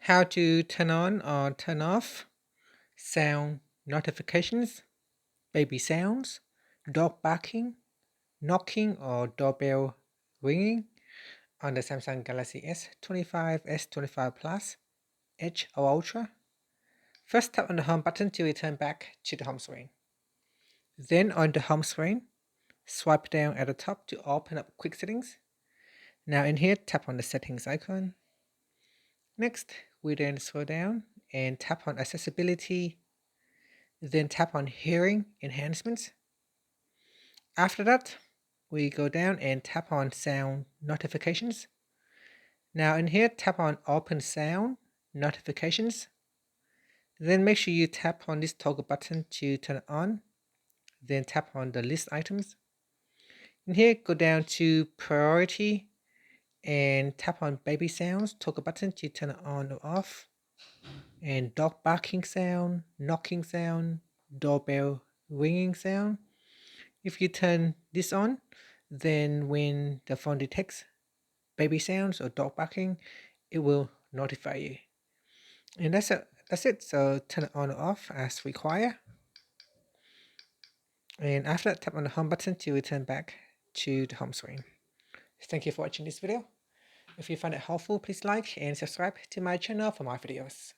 How to turn on or turn off sound notifications, baby sounds, dog barking, knocking or doorbell ringing on the Samsung Galaxy S25, S25 Plus, Edge or Ultra. First tap on the home button to return back to the home screen. Then on the home screen, swipe down at the top to open up quick settings. Now in here, tap on the settings icon. Next, we then scroll down and tap on accessibility, then tap on hearing enhancements. After that, we go down and tap on sound notifications. Now in here, tap on open sound notifications. Then make sure you tap on this toggle button to turn it on. Then tap on the list items. In here, go down to priority and tap on baby sounds toggle button to turn it on or off. And dog barking sound, knocking sound, doorbell ringing sound. If you turn this on, then when the phone detects baby sounds or dog barking, it will notify you. And that's it. So turn it on or off as required. And after that, tap on the home button to return back to the home screen. Thank you for watching this video. If you find it helpful, please like and subscribe to my channel for more videos.